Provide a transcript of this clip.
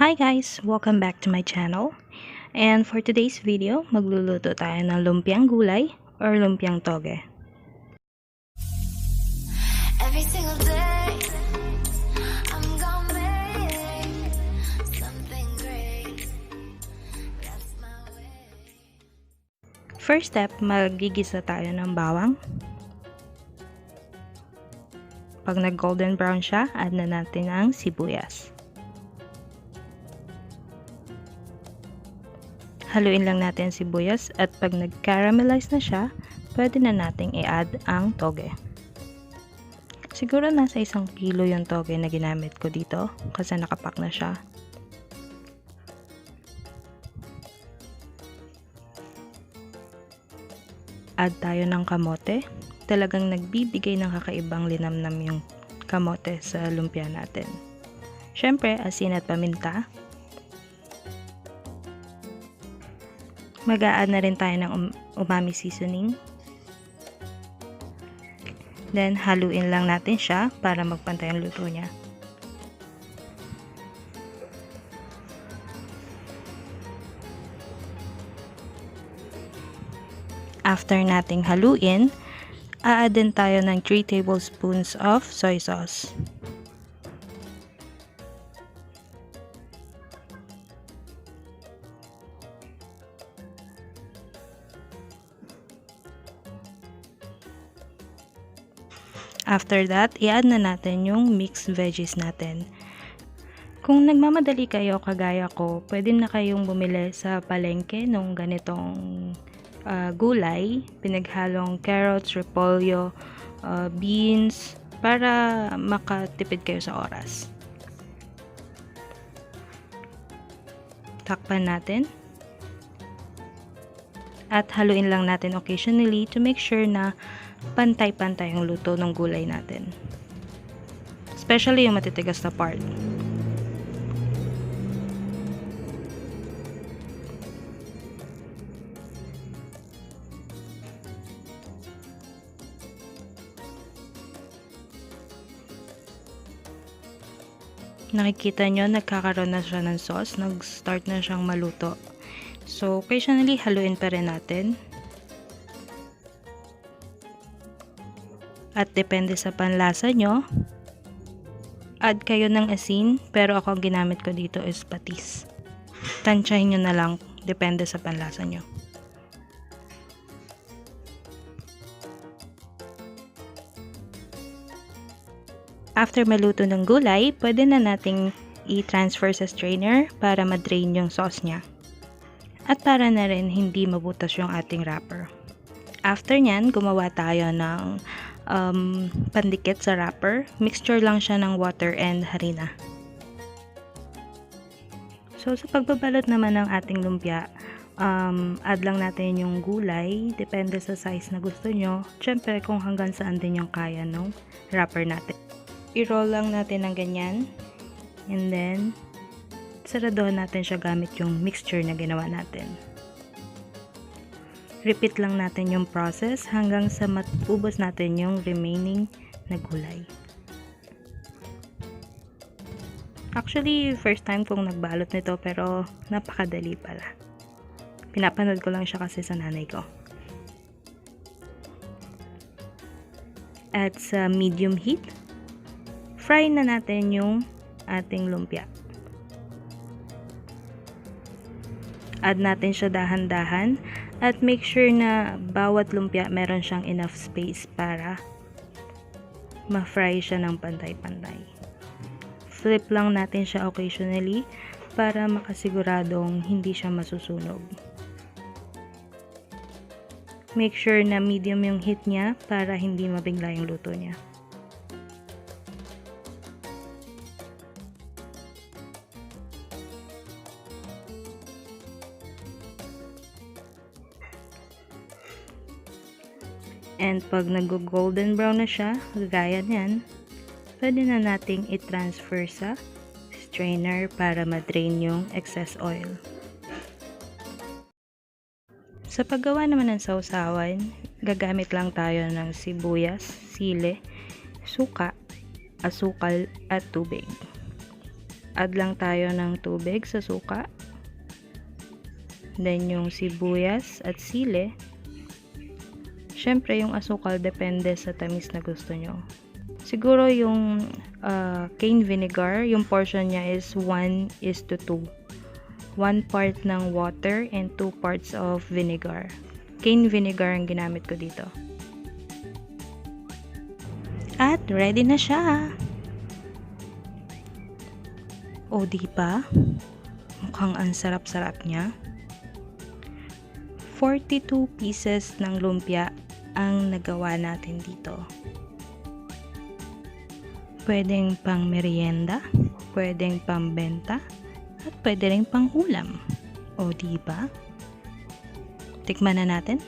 Hi guys! Welcome back to my channel. And for today's video, magluluto tayo ng lumpiang gulay or lumpiang toge. Every single day, I'm gonna make something great. That's my way. First step, magigisa tayo ng bawang. Pag nag-golden brown siya, add na natin ang sibuyas. Haluin lang natin ang sibuyas at pag nag-caramelize na siya, pwede na nating i-add ang toge. Siguro nasa 1 kilo yung toge na ginamit ko dito kasi nakapack na siya. Add tayo ng kamote. Talagang nagbibigay ng kakaibang linamnam yung kamote sa lumpia natin. Syempre, asin at paminta. Mag-a-add na rin tayo ng umami seasoning. Then, haluin lang natin siya para magpantay ang luto niya. After nating haluin, a-add din tayo ng 3 tablespoons of soy sauce. After that, i-add na natin yung mixed veggies natin. Kung nagmamadali kayo kagaya ko, pwede na kayong bumili sa palengke ng ganitong gulay, pinaghalong carrots, repolyo, beans, para makatipid kayo sa oras. Takpan natin. At haluin lang natin occasionally to make sure na pantay-pantay yung luto ng gulay natin. Especially yung matitigas na part. Nakikita nyo, nagkakaroon na siya ng sauce. Nag-start na siyang maluto. So, occasionally, haluin pa rin natin. At depende sa panlasa nyo, add kayo ng asin, pero ako ang ginamit ko dito is patis. Tansyahin nyo na lang, depende sa panlasa nyo. After maluto ng gulay, pwede na nating i-transfer sa strainer para ma-drain yung sauce niya. At para na rin hindi mabutas yung ating wrapper. After nyan, gumawa tayo ng pandikit sa wrapper. Mixture lang siya ng water and harina. So, sa pagbabalot naman ng ating lumpia, add lang natin yung gulay. Depende sa size na gusto nyo. Siyempre, kung hanggang saan din yung kaya ng wrapper natin. I-roll lang natin ng ganyan. And then, saradohan natin siya gamit yung mixture na ginawa natin. Repeat lang natin yung process hanggang sa matubos natin yung remaining na gulay. Actually, first time kong nagbalot nito pero napakadali pala. Pinapanood ko lang siya kasi sa nanay ko. At sa medium heat, fry na natin yung ating lumpia. Add natin siya dahan-dahan at make sure na bawat lumpia meron siyang enough space para ma-fry siya ng pantay-pantay. Flip lang natin siya occasionally para makasiguradong hindi siya masusunog. Make sure na medium yung heat niya para hindi mabigla yung luto niya. And pag nag-golden brown na siya, gaya niyan, pwede na nating i-transfer sa strainer para ma-drain yung excess oil. Sa paggawa naman ng sausawan, gagamit lang tayo ng sibuyas, sili, suka, asukal at tubig. Add lang tayo ng tubig sa suka. Then yung sibuyas at sili. Syempre yung asukal depende sa tamis na gusto nyo. Siguro yung cane vinegar, yung portion niya is 1:2. 1 part ng water and 2 parts of vinegar. Cane vinegar ang ginamit ko dito. At ready na siya! O diba? Mukhang ang sarap-sarap niya. 42 pieces ng lumpia ang nagawa natin dito. Pwedeng pang merienda, pwedeng pang benta, at pwede rin pang ulam. O diba? Tikman na natin.